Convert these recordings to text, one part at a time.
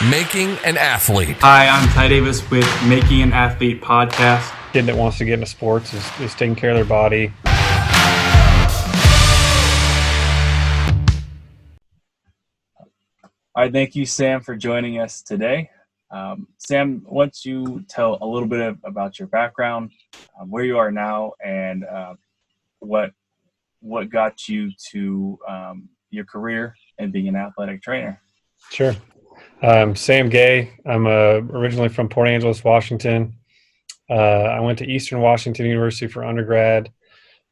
Making an Athlete. Hi, I'm Ty Davis with Making an Athlete podcast. Kid that wants to get into sports is taking care of their body. All right, thank you, Sam, for joining us today. Sam, why don't you tell a little bit about your background, where you are now, and what got you to your career and being an athletic trainer? Sure. Sam Gay. I'm originally from Port Angeles, Washington. I went to Eastern Washington University for undergrad.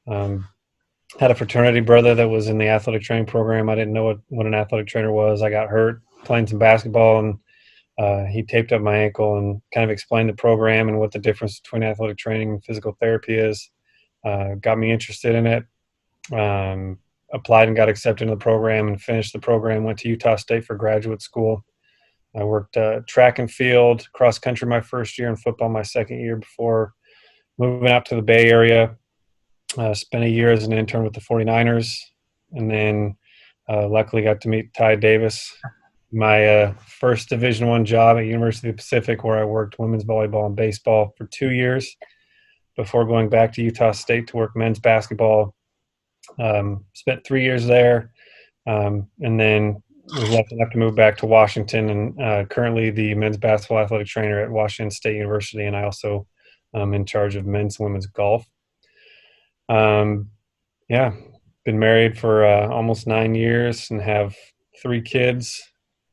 Had a fraternity brother that was in the athletic training program. I didn't know what an athletic trainer was. I got hurt playing some basketball, and he taped up my ankle and kind of explained the program and what the difference between athletic training and physical therapy is. Got me interested in it. Applied and got accepted into the program and finished the program. Went to Utah State for graduate school. I worked track and field, cross country my first year, and football my second year before moving out to the Bay Area. Spent a year as an intern with the 49ers, and then luckily got to meet Ty Davis. My first Division I job at University of the Pacific, where I worked women's volleyball and baseball for 2 years before going back to Utah State to work men's basketball. Spent 3 years there, and then was lucky enough to move back to Washington, and currently the men's basketball athletic trainer at Washington State University, and I also am in charge of men's and women's golf. Been married for almost 9 years and have 3 kids.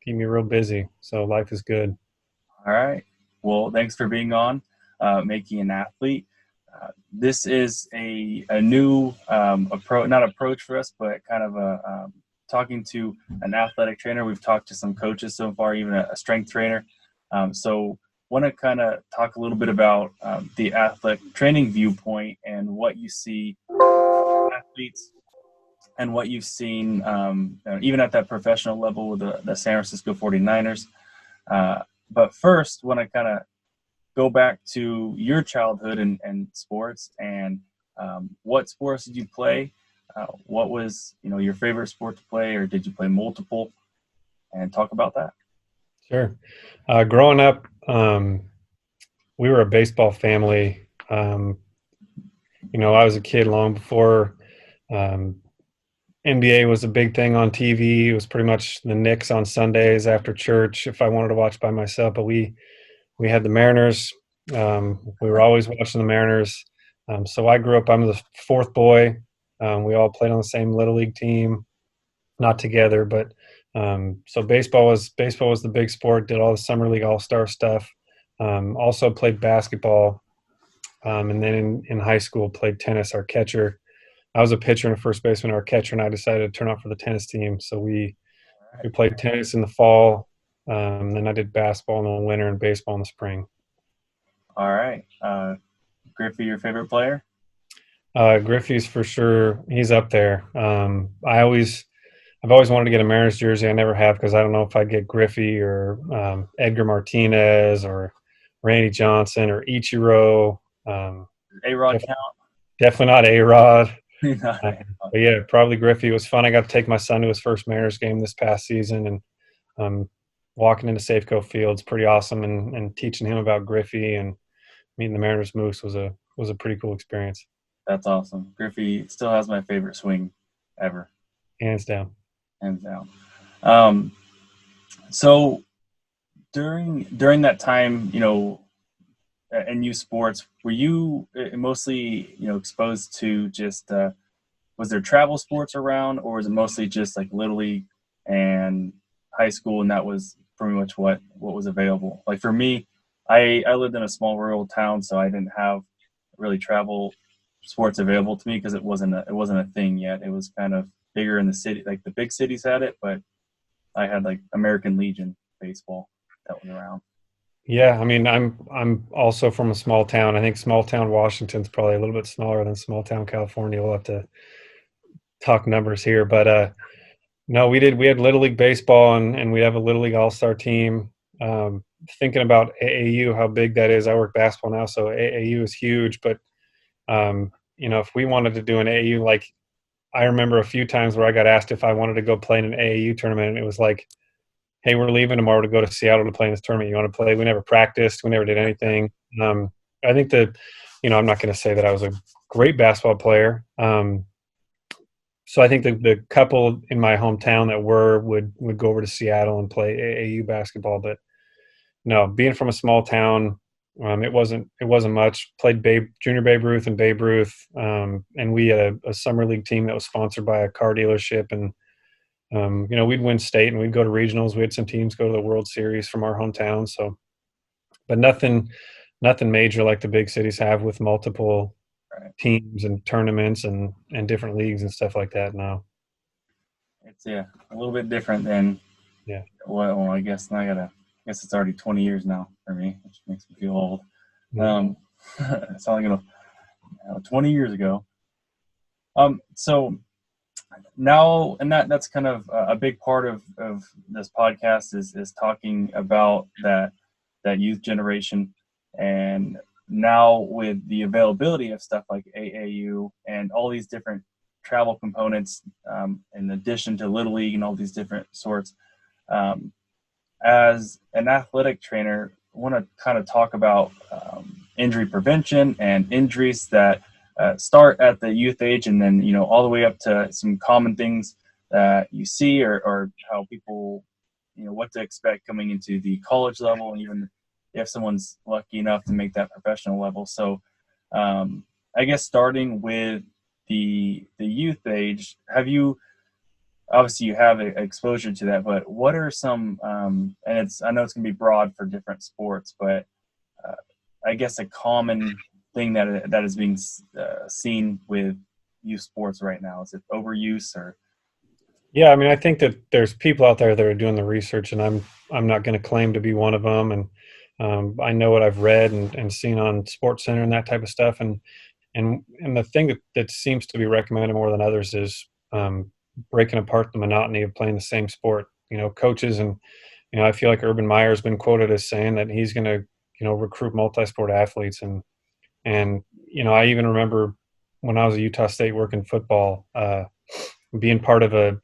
Keep me real busy, so life is good. All right. Well, thanks for being on Making an Athlete. This is a new approach for us, but kind of a talking to an athletic trainer. We've talked to some coaches so far, even a strength trainer. So want to kind of talk a little bit about the athletic training viewpoint and what you see athletes and what you've seen even at that professional level with the San Francisco 49ers. But first, want to kind of go back to your childhood and sports, and what sports did you play? What was your favorite sport to play, or did you play multiple? And talk about that. Sure. Growing up, we were a baseball family. I was a kid long before NBA was a big thing on TV. It was pretty much the Knicks on Sundays after church if I wanted to watch by myself. But we had the Mariners. We were always watching the Mariners. So I grew up, I'm the fourth boy. We all played on the same Little League team, not together, but so baseball was the big sport. Did all the summer league all-star stuff. Also played basketball, and then in high school played tennis. Our catcher, I was a pitcher and a first baseman. Our catcher and I decided to turn out for the tennis team, so we played tennis in the fall. Then I did basketball in the winter and baseball in the spring. All right, Griffey, your favorite player? Griffey's for sure. He's up there. I've always wanted to get a Mariners jersey. I never have, because I don't know if I'd get Griffey or Edgar Martinez or Randy Johnson or Ichiro. A-Rod count? Definitely not A-Rod. But yeah, probably Griffey. It was fun. I got to take my son to his first Mariners game this past season, and walking into Safeco Field's pretty awesome, and teaching him about Griffey and meeting the Mariners Moose was a pretty cool experience. That's awesome. Griffey still has my favorite swing ever. Hands down. So during that time, in youth sports, were you mostly, exposed to just, was there travel sports around, or was it mostly just like Little League and high school, and that was pretty much what was available? Like for me, I lived in a small rural town, so I didn't have really travel sports available to me because it wasn't a thing yet. It was kind of bigger in the city, like the big cities had it, but I had like American Legion baseball that was around. Yeah, I mean, I'm also from a small town. I think small town Washington's probably a little bit smaller than small town California. We'll have to talk numbers here, but no, we had Little League baseball, and we have a Little League all-star team. Thinking about AAU, how big that is. I work basketball now, so AAU is huge. But if we wanted to do an AAU, like I remember a few times where I got asked if I wanted to go play in an AAU tournament, and it was like, hey, we're leaving tomorrow to go to Seattle to play in this tournament. You want to play? We never practiced. We never did anything. I think that, I'm not going to say that I was a great basketball player. So I think the couple in my hometown that would go over to Seattle and play AAU basketball. But no, being from a small town, it wasn't much. Played Junior Babe Ruth and Babe Ruth, and we had a summer league team that was sponsored by a car dealership, and we'd win state and we'd go to regionals. We had some teams go to the World Series from our hometown. So, but nothing major like the big cities have with multiple teams and tournaments and different leagues and stuff like that now. It's a little bit different than well, I guess it's already 20 years now for me, which makes me feel old. It's only 20 years ago. So now, and that's kind of a big part of this podcast is talking about that youth generation. And now with the availability of stuff like AAU and all these different travel components, in addition to Little League and all these different sorts, as an athletic trainer, I want to kind of talk about injury prevention and injuries that start at the youth age and then, all the way up to some common things that you see or how people, what to expect coming into the college level, and even if someone's lucky enough to make that professional level. So I guess starting with the youth age, obviously you have exposure to that, but what are some, and I know it's going to be broad for different sports, but I guess a common thing that is being seen with youth sports right now? Is it overuse or? Yeah, I mean, I think that there's people out there that are doing the research, and I'm not going to claim to be one of them. And I know what I've read and seen on Sports Center and that type of stuff. And the thing that seems to be recommended more than others is breaking apart the monotony of playing the same sport. Coaches and I feel like Urban Meyer has been quoted as saying that he's going to recruit multi-sport athletes, and I even remember when I was at Utah State working football, being part of a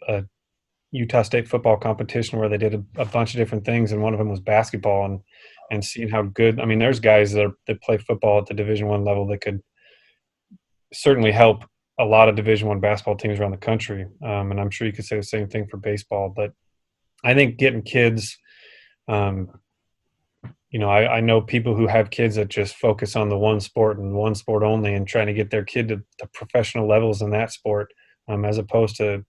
Utah State football competition where they did a bunch of different things, and one of them was basketball, and seeing how good. I mean, there's guys that play football at the Division I level that could certainly help a lot of Division I basketball teams around the country, and I'm sure you could say the same thing for baseball. But I think getting kids, I know people who have kids that just focus on the one sport and one sport only, and trying to get their kid to professional levels in that sport, as opposed to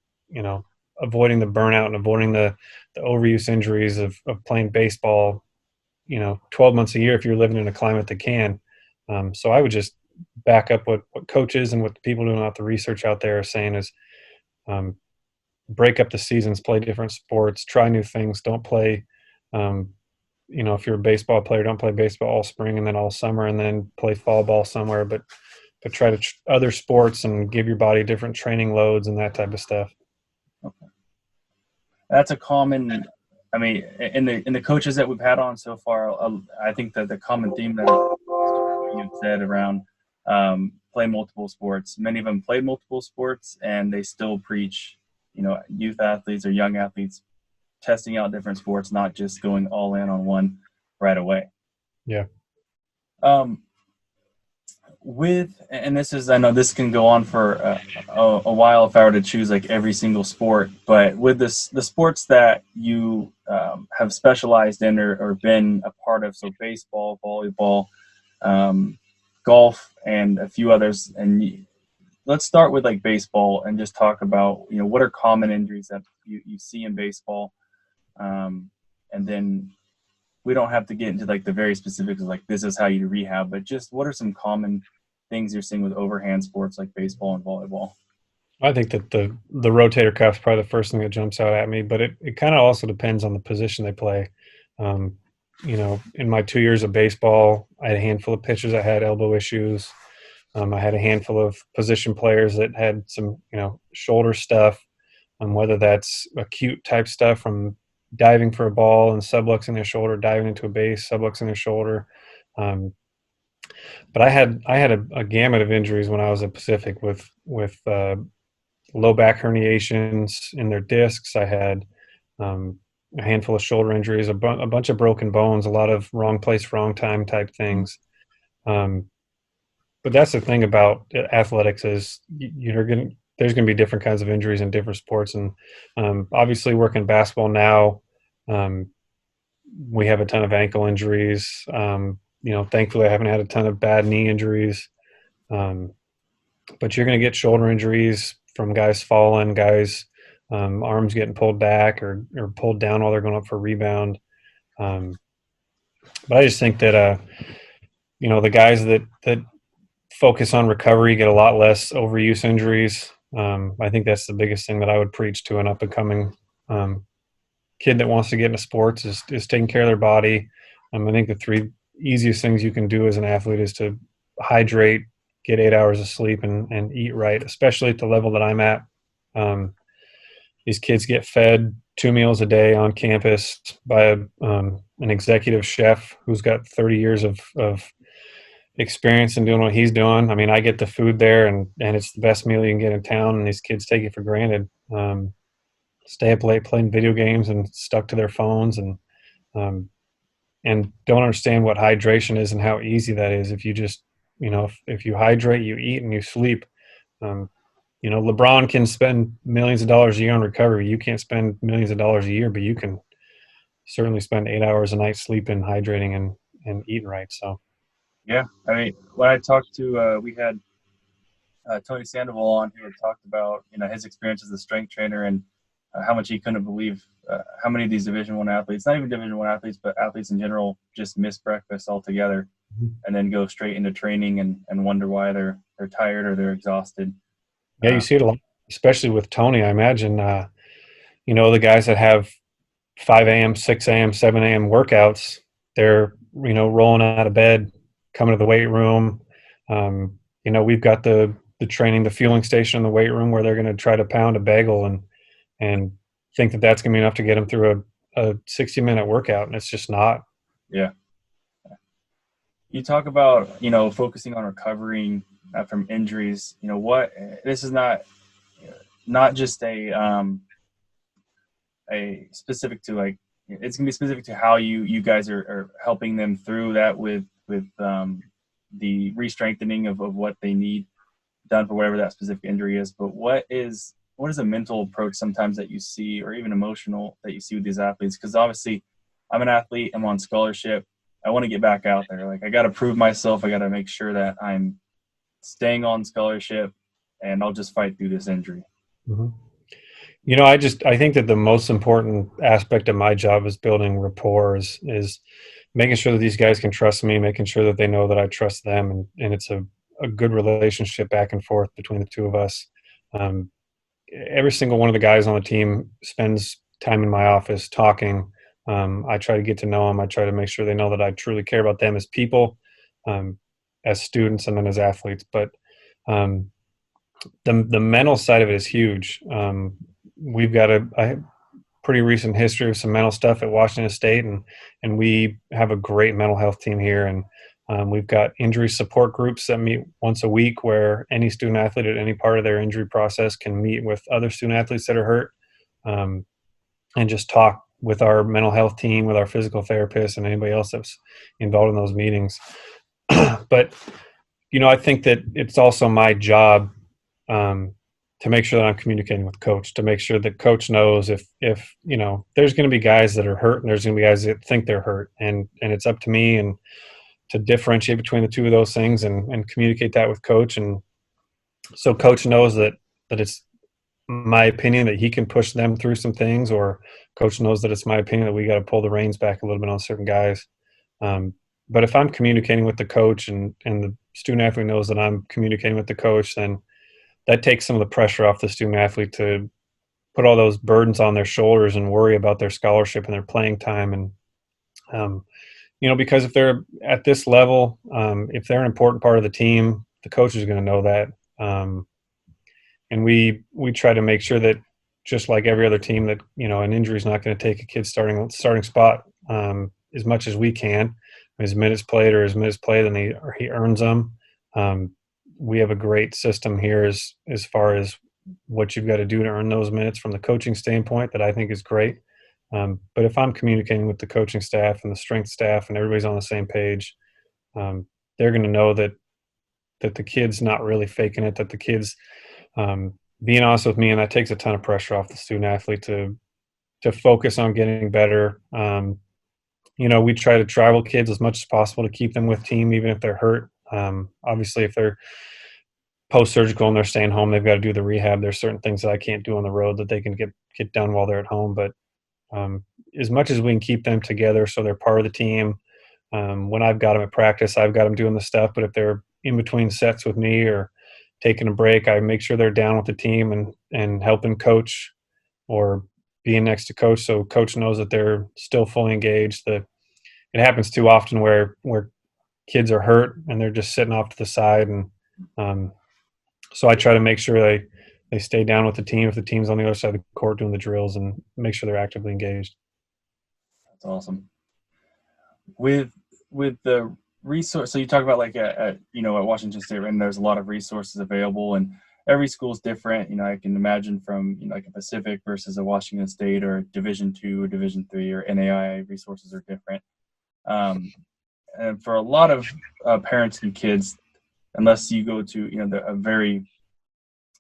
avoiding the burnout and avoiding the overuse injuries of playing baseball 12 months a year if you're living in a climate that can. So I would just back up what coaches and what the people doing out the research out there are saying is break up the seasons, play different sports, try new things. Don't play, if you're a baseball player, don't play baseball all spring and then all summer and then play fall ball somewhere, but try to other sports and give your body different training loads and that type of stuff. Okay. That's a common, I mean, in the coaches that we've had on so far, I think that the common theme that you've said around play multiple sports, many of them play multiple sports and they still preach, youth athletes or young athletes testing out different sports, not just going all in on one right away. Yeah. And this is, I know this can go on for a while if I were to choose like every single sport, but with the sports that you have specialized in or been a part of, so baseball, volleyball, golf, and a few others, and let's start with like baseball and just talk about, what are common injuries that you see in baseball, and then we don't have to get into like the very specifics of like this is how you rehab, but just what are some common things you're seeing with overhand sports like baseball and volleyball? I think that the rotator cuff is probably the first thing that jumps out at me, but it kind of also depends on the position they play. In my 2 years of baseball, I had a handful of pitchers that had elbow issues. I had a handful of position players that had some, shoulder stuff, whether that's acute type stuff from diving for a ball and subluxing their shoulder, diving into a base, subluxing their shoulder. But I had a gamut of injuries when I was at Pacific with low back herniations in their discs. I had a handful of shoulder injuries, a bunch of broken bones, a lot of wrong place, wrong time type things. But that's the thing about athletics is there's going to be different kinds of injuries in different sports. And obviously working basketball now, we have a ton of ankle injuries. Thankfully I haven't had a ton of bad knee injuries. But you're going to get shoulder injuries from guys falling, guys arms getting pulled back or pulled down while they're going up for rebound. But I just think that the guys that focus on recovery get a lot less overuse injuries. I think that's the biggest thing that I would preach to an up and coming kid that wants to get into sports is taking care of their body. I think the three easiest things you can do as an athlete is to hydrate, get 8 hours of sleep, and eat right, especially at the level that I'm at. These kids get fed 2 meals a day on campus by an executive chef who's got 30 years of experience in doing what he's doing. I mean, I get the food there and it's the best meal you can get in town, and these kids take it for granted. Stay up late playing video games and stuck to their phones and don't understand what hydration is and how easy that is. If you just, if you hydrate, you eat and you sleep. LeBron can spend millions of dollars a year on recovery. You can't spend millions of dollars a year, but you can certainly spend 8 hours a night sleeping, hydrating, and eating right. So, yeah, I mean, when I talked to, we had Tony Sandoval on, who had talked about his experience as a strength trainer and how much he couldn't believe how many of these Division I athletes, not even Division I athletes, but athletes in general, just miss breakfast altogether and then go straight into training and wonder why they're tired or they're exhausted. Yeah, you see it a lot, especially with Tony. I imagine, the guys that have 5 a.m., 6 a.m., 7 a.m. workouts, they're, rolling out of bed, coming to the weight room. We've got the training, the fueling station in the weight room where they're going to try to pound a bagel and think that that's going to be enough to get them through a 60-minute workout, and it's just not. Yeah. You talk about, focusing on recovering from injuries. This is not just a specific to, like, it's going to be specific to how you guys are helping them through that with the re-strengthening of what they need done for whatever that specific injury is. But what is a mental approach sometimes that you see, or even emotional, that you see with these athletes? Because obviously I'm an athlete, I'm on scholarship, I want to get back out there. Like, I got to prove myself, I got to make sure that I'm staying on scholarship, and I'll just fight through this injury. Mm-hmm. I think that the most important aspect of my job is building rapport, is making sure that these guys can trust me, making sure that they know that I trust them, and it's a good relationship back and forth between the two of us. Every single one of the guys on the team spends time in my office talking. I try to get to know them. I try to make sure they know that I truly care about them as people, as students, and then as athletes. But the mental side of it is huge. We've got a pretty recent history of some mental stuff at Washington State, and we have a great mental health team here. And we've got injury support groups that meet once a week, where any student athlete at any part of their injury process can meet with other student athletes that are hurt, and just talk with our mental health team, with our physical therapist, and anybody else that's involved in those meetings. But, I think that it's also my job to make sure that I'm communicating with coach, to make sure that coach knows if there's going to be guys that are hurt and there's going to be guys that think they're hurt, and it's up to me and to differentiate between the two of those things and communicate that with coach. And so coach knows that it's my opinion that he can push them through some things, or coach knows that it's my opinion that we got to pull the reins back a little bit on certain guys. But if I'm communicating with the coach and the student athlete knows that I'm communicating with the coach, then that takes some of the pressure off the student athlete to put all those burdens on their shoulders and worry about their scholarship and their playing time. And, because if they're at this level, if they're an important part of the team, the coach is going to know that. And we try to make sure that, just like every other team, that, an injury is not going to take a kid's starting spot as much as we can. His minutes played, then he earns them. We have a great system here as far as what you've got to do to earn those minutes from the coaching standpoint that I think is great. But if I'm communicating with the coaching staff and the strength staff and everybody's on the same page, they're going to know that the kid's not really faking it, that the kid's being honest with me, and that takes a ton of pressure off the student athlete to focus on getting better. We try to travel kids as much as possible to keep them with team, even if they're hurt. Obviously, if they're post-surgical and they're staying home, they've got to do the rehab. There's certain things that I can't do on the road that they can get done while they're at home. But as much as we can keep them together so they're part of the team, when I've got them at practice, I've got them doing the stuff. But if they're in between sets with me or taking a break, I make sure they're down with the team and helping coach or being next to coach, so coach knows that they're still fully engaged. It happens too often where kids are hurt and they're just sitting off to the side, and so I try to make sure they stay down with the team if the team's on the other side of the court doing the drills, and make sure they're actively engaged. That's awesome. With the resource, so you talk about like at Washington State, right? And there's a lot of resources available, and every school's different. I can imagine from like a Pacific versus a Washington State or Division II or Division III or NAIA resources are different. And for a lot of parents and kids, unless you go to a very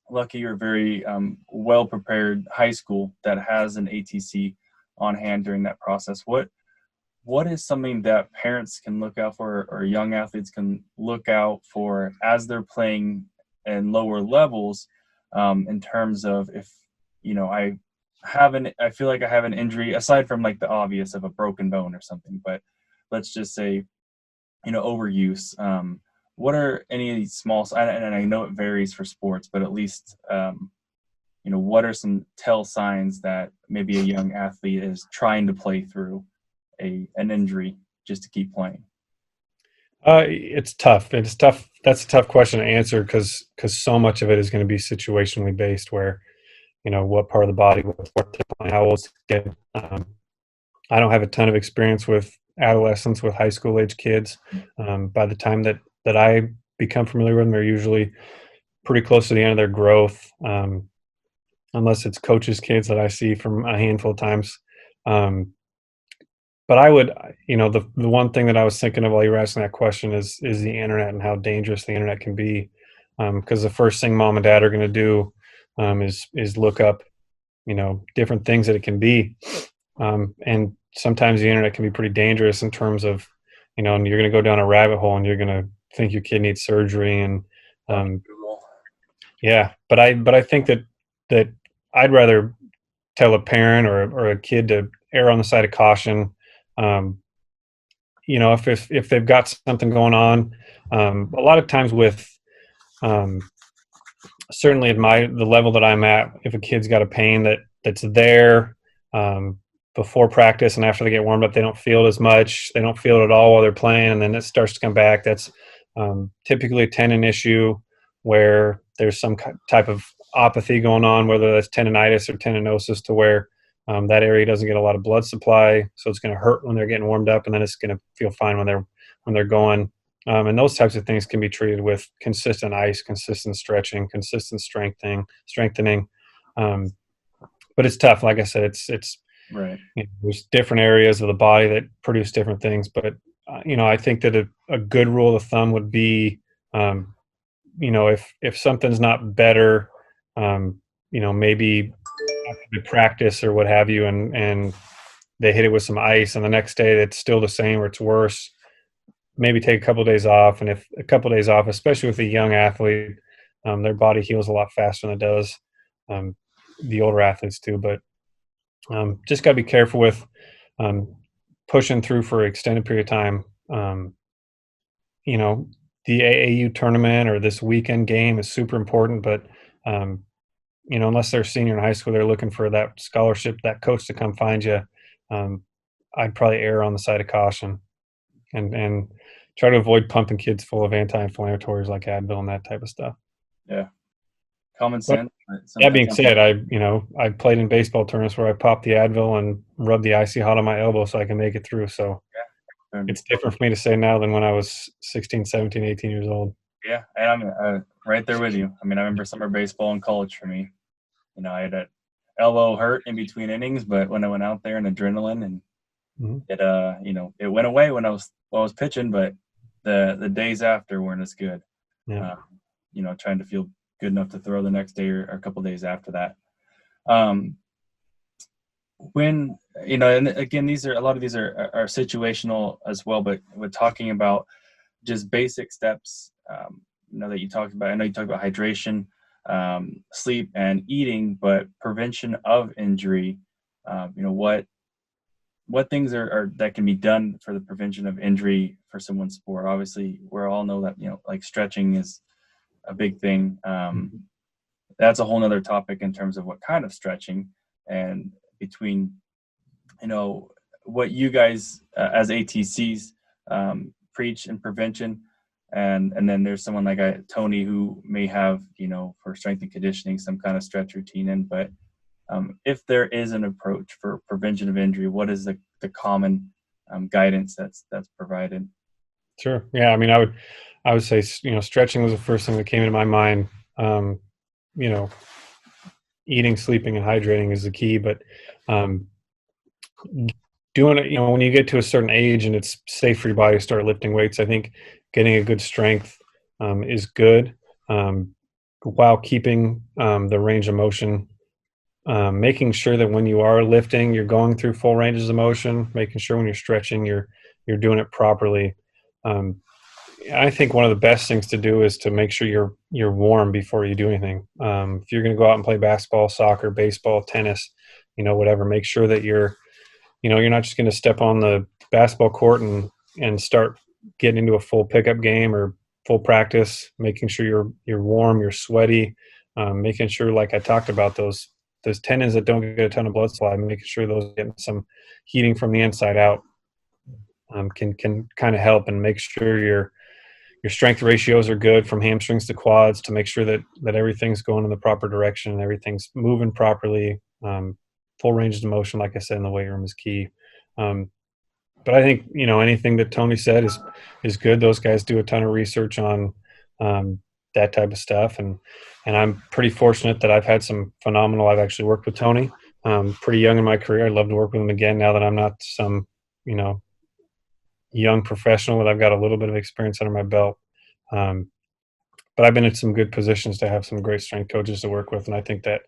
lucky or very well prepared high school that has an ATC on hand during that process, what is something that parents can look out for or young athletes can look out for as they're playing in lower levels, in terms of if I feel like I have an injury aside from like the obvious of a broken bone or something, but let's just say overuse. What are any of these small, and I know it varies for sports, but at least what are some tell signs that maybe a young athlete is trying to play through an injury just to keep playing? It's tough. It's tough. That's a tough question to answer because so much of it is going to be situationally based, where what part of the body, what sport they're playing, how old is the kid. I don't have a ton of experience with adolescents, with high school age kids. By the time that I become familiar with them, they're usually pretty close to the end of their growth, unless it's coaches' kids that I see from a handful of times. But I would, the one thing that I was thinking of while you were asking that question is the internet and how dangerous the internet can be. Because the first thing mom and dad are going to do is look up, different things that it can be. And sometimes the internet can be pretty dangerous in terms of, and you're going to go down a rabbit hole and you're going to think your kid needs surgery. And yeah, but I think that I'd rather tell a parent or a kid to err on the side of caution. If they've got something going on, a lot of times with, certainly at the level that I'm at, if a kid's got a pain that's there, before practice and after they get warmed up, they don't feel it as much. They don't feel it at all while they're playing, and then it starts to come back. That's typically a tendon issue where there's some type of apathy going on, whether that's tendonitis or tendinosis, to where that area doesn't get a lot of blood supply, so it's going to hurt when they're getting warmed up, and then it's going to feel fine when they're going. And those types of things can be treated with consistent ice, consistent stretching, consistent strengthening. But it's tough. Like I said, it's right. There's different areas of the body that produce different things. But I think that a good rule of thumb would be, if something's not better, maybe after practice or what have you, and they hit it with some ice, and the next day it's still the same or it's worse, maybe take a couple of days off. And if a couple of days off, especially with a young athlete, their body heals a lot faster than it does the older athletes too. But just got to be careful with pushing through for an extended period of time. The AAU tournament or this weekend game is super important, but unless they're a senior in high school, they're looking for that scholarship, that coach to come find you. I'd probably err on the side of caution and try to avoid pumping kids full of anti-inflammatories like Advil and that type of stuff. Yeah. Common sense. That being said, I played in baseball tournaments where I popped the Advil and rubbed the icy hot on my elbow so I can make it through. So it's different for me to say now than when I was 16, 17, 18 years old. Yeah, and I'm right there with you. I mean, I remember summer baseball in college for me. I had elbow hurt in between innings, but when I went out there and adrenaline and it it went away when I was pitching, but the days after weren't as good. Yeah. Trying to feel good enough to throw the next day or a couple days after that. When and again, a lot of these are situational as well, but we're talking about just basic steps that you talked about. I know you talked about hydration, sleep, and eating, but prevention of injury. What things are that can be done for the prevention of injury for someone's sport? Obviously, we all know that like stretching is a big thing. That's a whole nother topic in terms of what kind of stretching, and between what you guys as ATCs preach in prevention, and then there's someone like Tony who may have for strength and conditioning some kind of stretch routine in. But if there is an approach for prevention of injury, what is the common guidance that's provided? Sure. Yeah. I mean, I would say stretching was the first thing that came into my mind. Eating, sleeping, and hydrating is the key, but doing it, when you get to a certain age and it's safe for your body to start lifting weights, I think getting a good strength is good, while keeping the range of motion, making sure that when you are lifting, you're going through full ranges of motion, making sure when you're stretching, you're doing it properly. I think one of the best things to do is to make sure you're warm before you do anything. If you're going to go out and play basketball, soccer, baseball, tennis, whatever, make sure that you're not just going to step on the basketball court and start getting into a full pickup game or full practice. Making sure you're warm, you're sweaty, making sure, like I talked about, those tendons that don't get a ton of blood supply, making sure those are getting some heating from the inside out, can kind of help, and make sure your strength ratios are good from hamstrings to quads, to make sure that everything's going in the proper direction and everything's moving properly. Full ranges of motion, like I said, in the weight room is key. But I think anything that Tony said is good. Those guys do a ton of research on that type of stuff, and I'm pretty fortunate that I've had some phenomenal. I've actually worked with Tony pretty young in my career. I'd love to work with him again now that I'm not some young professional, that I've got a little bit of experience under my belt. But I've been in some good positions to have some great strength coaches to work with, and I think that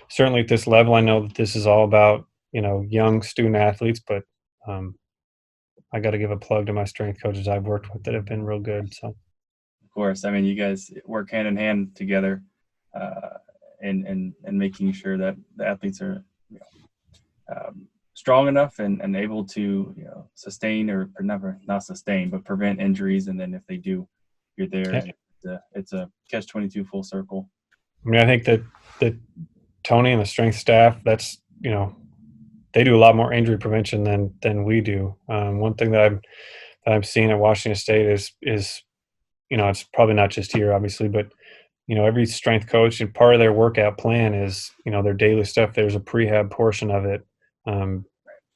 certainly at this level, I know that this is all about young student athletes, but I got to give a plug to my strength coaches I've worked with that have been real good. So, of course, I mean, you guys work hand in hand together, and making sure that the athletes are strong enough and able to sustain, or not sustain, but prevent injuries. And then if they do, you're there. yeah. And it's a catch-22 full circle. I mean, I think that Tony and the strength staff, that's they do a lot more injury prevention than we do. One thing that I'm seeing at Washington State is it's probably not just here, obviously, but every strength coach, and part of their workout plan is their daily stuff. There's a prehab portion of it.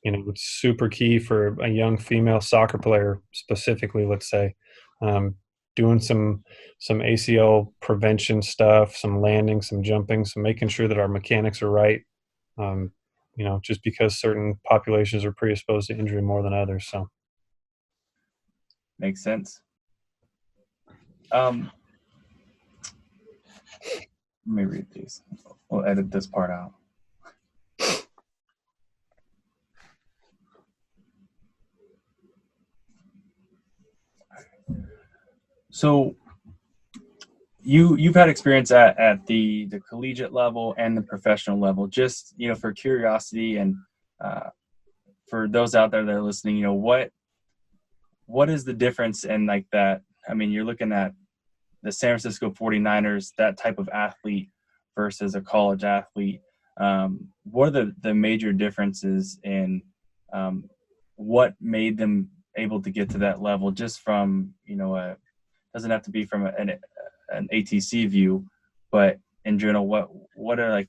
It's super key for a young female soccer player specifically, let's say, doing some ACL prevention stuff, some landing, some jumping, some making sure that our mechanics are right. Just because certain populations are predisposed to injury more than others. So makes sense. Let me read these. We'll edit this part out. So you've had experience at the collegiate level and the professional level. Just for curiosity, and for those out there that are listening, what is the difference in like that? I mean, you're looking at the San Francisco 49ers, that type of athlete versus a college athlete. What are the major differences in what made them able to get to that level? Just from doesn't have to be from an ATC view, but in general, what are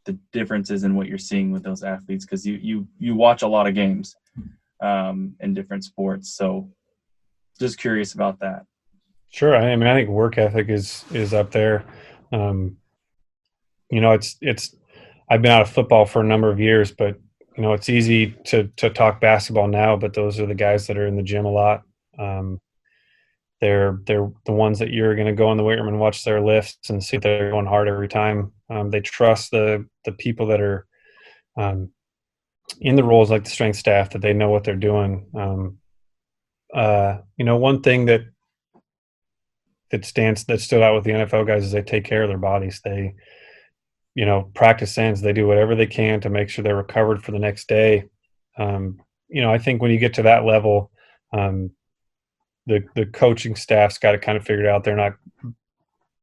the differences in what you're seeing with those athletes? Because you watch a lot of games in different sports, so just curious about that. Sure. I mean, I think work ethic is up there. It's I've been out of football for a number of years, but it's easy to talk basketball now, but those are the guys that are in the gym a lot. Um, they're the ones that you're going to go in the weight room and watch their lifts and see that they're going hard every time. They trust the people that are um, in the roles like the strength staff, that they know what they're doing. One thing that stood out with the NFL guys is they take care of their bodies. They, practice ends, they do whatever they can to make sure they're recovered for the next day. I think when you get to that level, the coaching staff's got it kind of figured out. They're not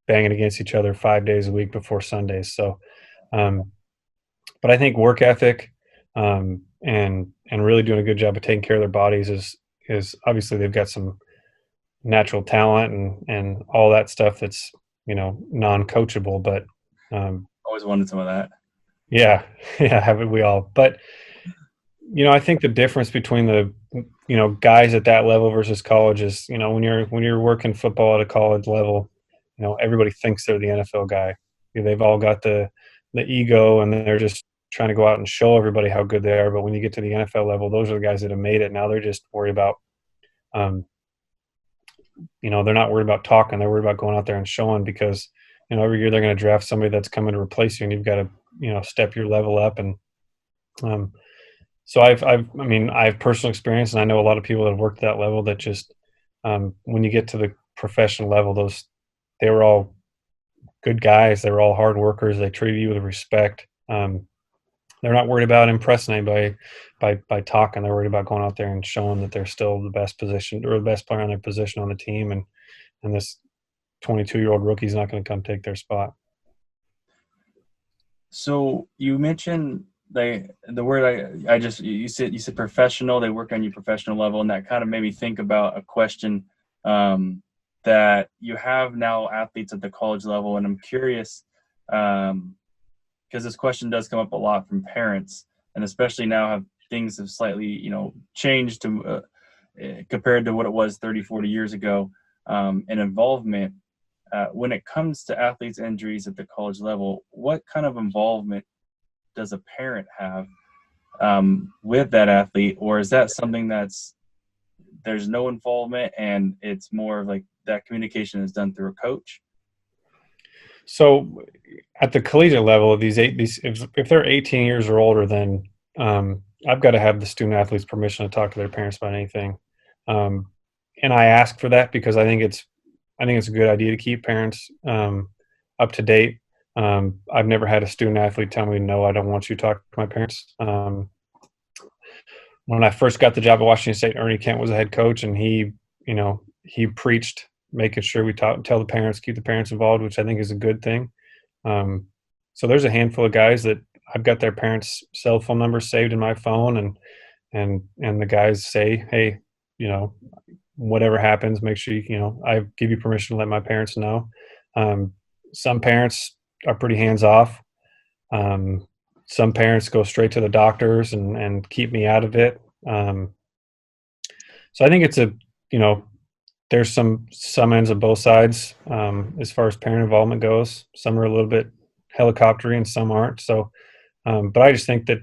banging against each other 5 days a week before Sundays. So, but I think work ethic and really doing a good job of taking care of their bodies is obviously they've got some natural talent and all that stuff that's non-coachable, but Always wanted some of that. yeah, yeah, haven't we all? But I think the difference between the guys at that level versus college is when you're working football at a college level, everybody thinks they're the NFL guy. They've all got the ego, and they're just trying to go out and show everybody how good they are. But when you get to the NFL level, those are the guys that have made it. Now they're just worried about they're not worried about talking. They're worried about going out there and showing, because every year they're going to draft somebody that's coming to replace you, and you've got to step your level up. And so I have personal experience, and I know a lot of people that have worked at that level that just when you get to the professional level, they were all good guys. They were all hard workers. They treated you with respect. They're not worried about impressing anybody by talking. They're worried about going out there and showing that they're still the best position or the best player on their position on the team. And this 22-year-old rookie is not going to come take their spot. So you mentioned the word you said professional. They work on your professional level, and that kind of made me think about a question that you have now athletes at the college level, and I'm curious because this question does come up a lot from parents, and especially now things have slightly changed to compared to what it was 30, 40 years ago, and involvement. When it comes to athletes' injuries at the college level, what kind of involvement does a parent have with that athlete, or is that something there's no involvement and it's more of like that communication is done through a coach? So at the collegiate level, if they're 18 years or older, then I've got to have the student athlete's permission to talk to their parents about anything. And I ask for that because I think it's a good idea to keep parents up to date. I've never had a student athlete tell me, no, I don't want you to talk to my parents. When I first got the job at Washington State, Ernie Kent was the head coach, and he preached making sure we tell the parents, keep the parents involved, which I think is a good thing. So there's a handful of guys that I've got their parents' cell phone numbers saved in my phone, and the guys say, hey, whatever happens, make sure I give you permission to let my parents know. Some parents are pretty hands off. Some parents go straight to the doctors and keep me out of it. So I think it's there's some ends of both sides as far as parent involvement goes. Some are a little bit helicoptery and some aren't. So, but I just think that,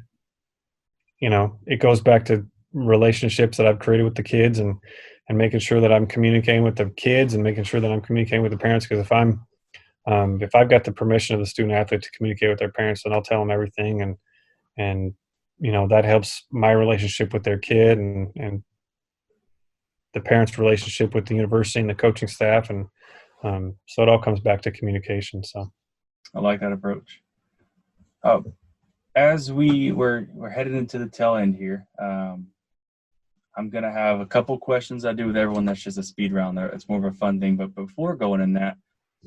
it goes back to relationships that I've created with the kids and making sure that I'm communicating with the kids and making sure that I'm communicating with the parents. Because if I've got the permission of the student athlete to communicate with their parents, then I'll tell them everything. And that helps my relationship with their kid and the parents' relationship with the university and the coaching staff. And so it all comes back to communication. So I like that approach. As we're headed into the tail end here, I'm going to have a couple questions I do with everyone. That's just a speed round there. It's more of a fun thing. But before going in that,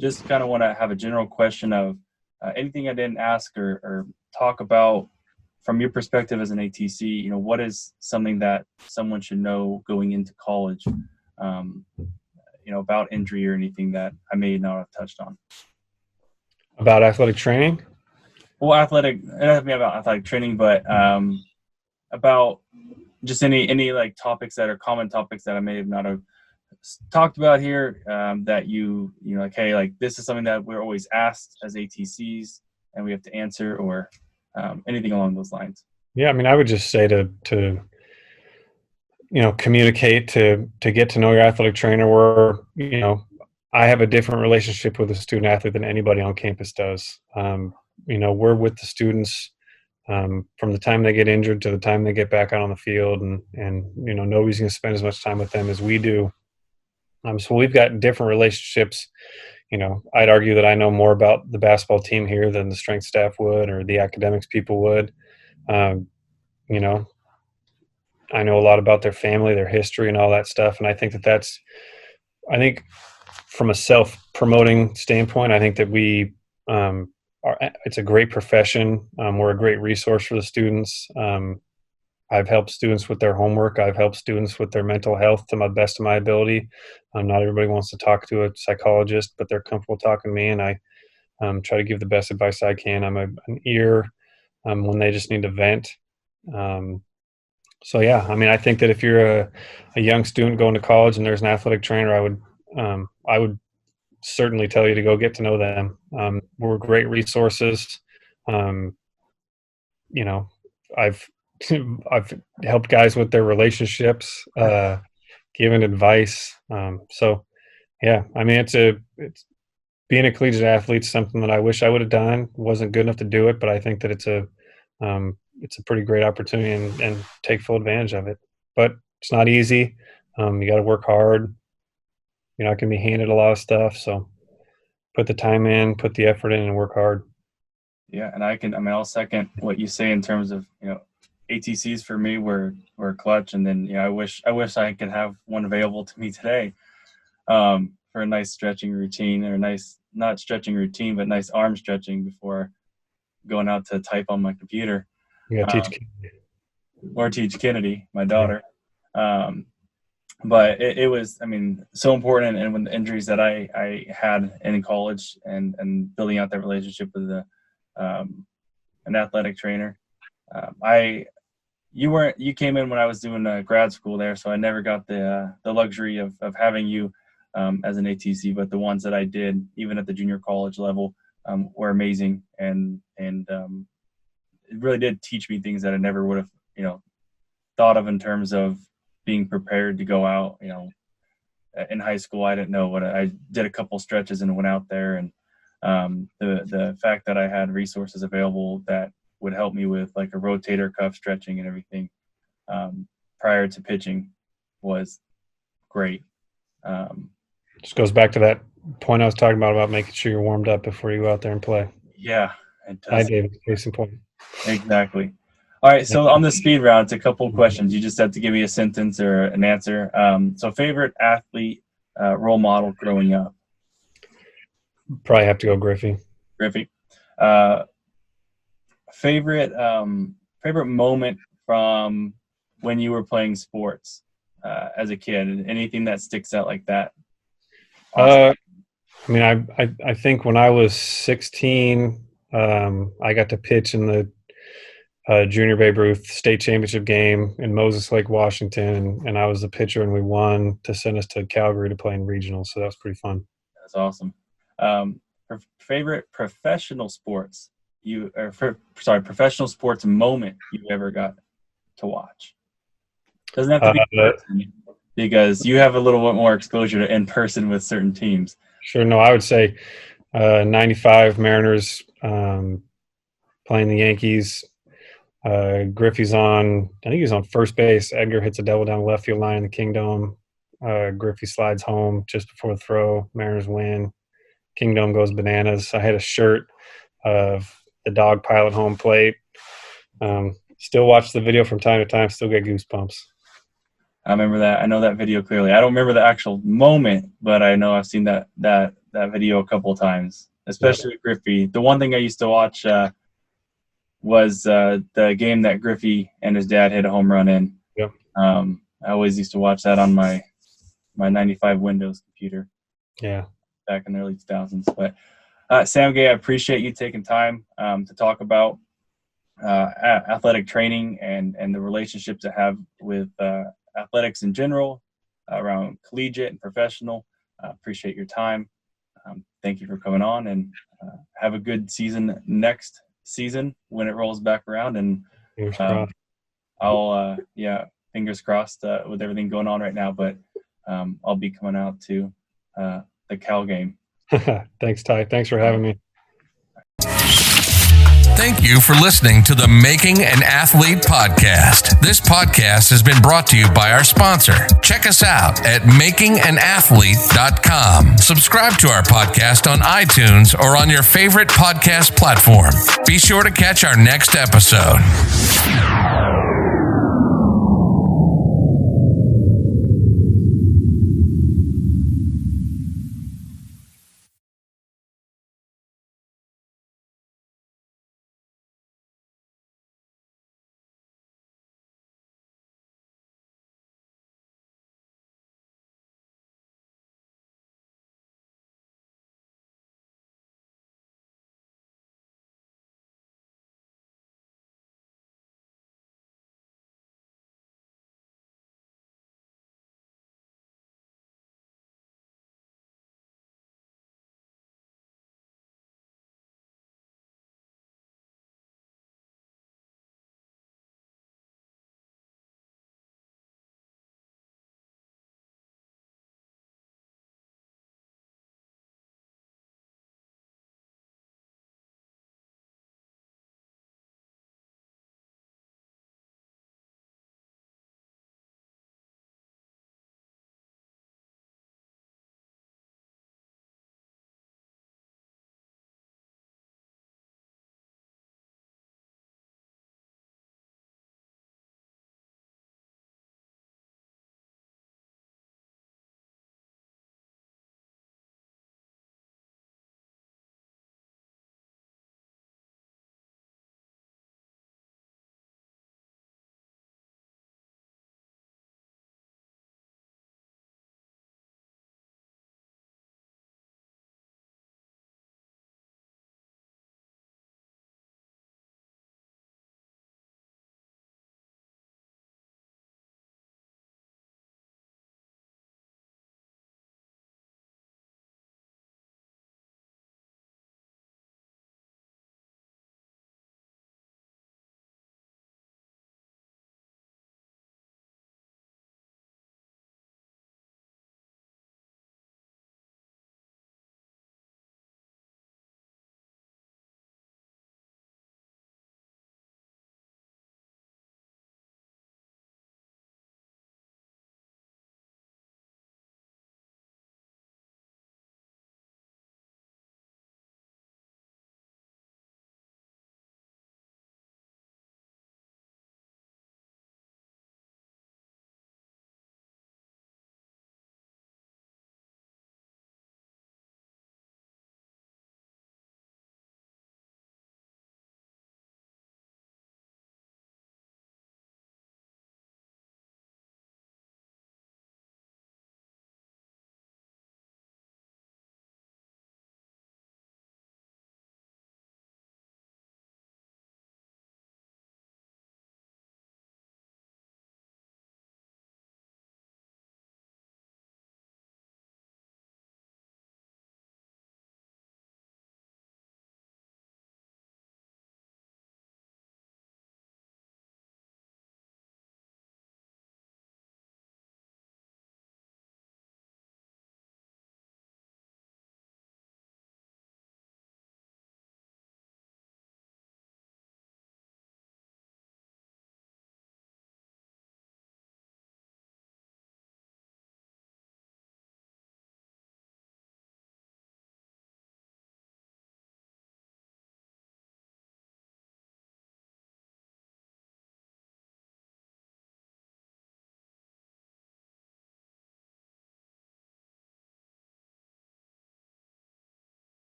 just kind of want to have a general question of anything I didn't ask or talk about from your perspective as an ATC. What is something that someone should know going into college, about injury or anything that I may not have touched on? About athletic training? Well, it doesn't have to be about athletic training, but about just any like topics that are common topics that I may have not have talked about here, that like, hey, like this is something that we're always asked as ATCs and we have to answer, or anything along those lines. Yeah, I mean, I would just say to communicate, to get to know your athletic trainer. Where I have a different relationship with a student athlete than anybody on campus does. We're with the students from the time they get injured to the time they get back out on the field, and nobody's going to spend as much time with them as we do. So we've got different relationships. I'd argue that I know more about the basketball team here than the strength staff would, or the academics people would. Um, you know, I know a lot about their family, their history, and all that stuff. And I think I think from a self-promoting standpoint, I think that it's a great profession. We're a great resource for the students. I've helped students with their homework. I've helped students with their mental health to the best of my ability. Not everybody wants to talk to a psychologist, but they're comfortable talking to me, and I try to give the best advice I can. I'm an ear when they just need to vent. So yeah, I mean, I think that if you're a young student going to college and there's an athletic trainer, I would certainly tell you to go get to know them. We're great resources. I've I've helped guys with their relationships, given advice. So yeah, I mean, it's being a collegiate athlete is something that I wish I would have done. Wasn't good enough to do it, but I think that it's a pretty great opportunity, and take full advantage of it. But it's not easy. You got to work hard. You're not going to be handed a lot of stuff. So put the time in, put the effort in, and work hard. Yeah, and I'll second what you say in terms of, ATCs for me were clutch, and then I wish I could have one available to me today, for a nice stretching routine, or not stretching routine, but nice arm stretching before going out to type on my computer. You got to teach kids. Or teach Kennedy, my daughter. But it was, so important. And when the injuries that I had in college, and building out that relationship with an athletic trainer, you came in when I was doing grad school there, so I never got the luxury of having you as an ATC. But the ones that I did, even at the junior college level, were amazing, and it really did teach me things that I never would have thought of in terms of being prepared to go out. In high school, I didn't know I did a couple stretches and went out there, and the fact that I had resources available that would help me with like a rotator cuff stretching and everything prior to pitching was great. Just goes back to that point I was talking about making sure you're warmed up before you go out there and play. Yeah, it does. Hi, David. Case in point. Exactly. All right, so on the speed round, it's a couple of questions. You just have to give me a sentence or an answer. So favorite athlete, role model growing up? Probably have to go Griffey. Griffey. Favorite moment from when you were playing sports as a kid? Anything that sticks out like that? Awesome. I think when I was 16, I got to pitch in the Junior Babe Ruth State Championship game in Moses Lake, Washington, and I was the pitcher, and we won to send us to Calgary to play in regionals. So that was pretty fun. That's awesome. Favorite professional sports professional sports moment you ever got to watch? Doesn't have to be in person, because you have a little bit more exposure to in person with certain teams. Sure. No, I would say 95 Mariners playing the Yankees. Griffey's I think he's on first base. Edgar hits a double down left field line in the Kingdom. Griffey slides home just before the throw. Mariners win. Kingdom goes bananas. I had a shirt of the dog pile at home plate. Still watch the video from time to time. Still get goosebumps. I remember that. I know that video clearly. I don't remember the actual moment, but I know I've seen that video a couple of times, especially with Griffey. The one thing I used to watch was the game that Griffey and his dad hit a home run in. Yep. I always used to watch that on my 95 Windows computer. Yeah. Back in the early 2000s. But Sam Gay, I appreciate you taking time to talk about athletic training and the relationships it have with athletics in general, around collegiate and professional. Appreciate your time. Thank you for coming on, and have a good season next season when it rolls back around, and Fingers crossed. I'll fingers crossed with everything going on right now, but I'll be coming out to the Cal game. Thanks, Ty. Thanks for having me. Thank you for listening to the Making an Athlete podcast. This podcast has been brought to you by our sponsor. Check us out at makinganathlete.com. Subscribe to our podcast on iTunes or on your favorite podcast platform. Be sure to catch our next episode.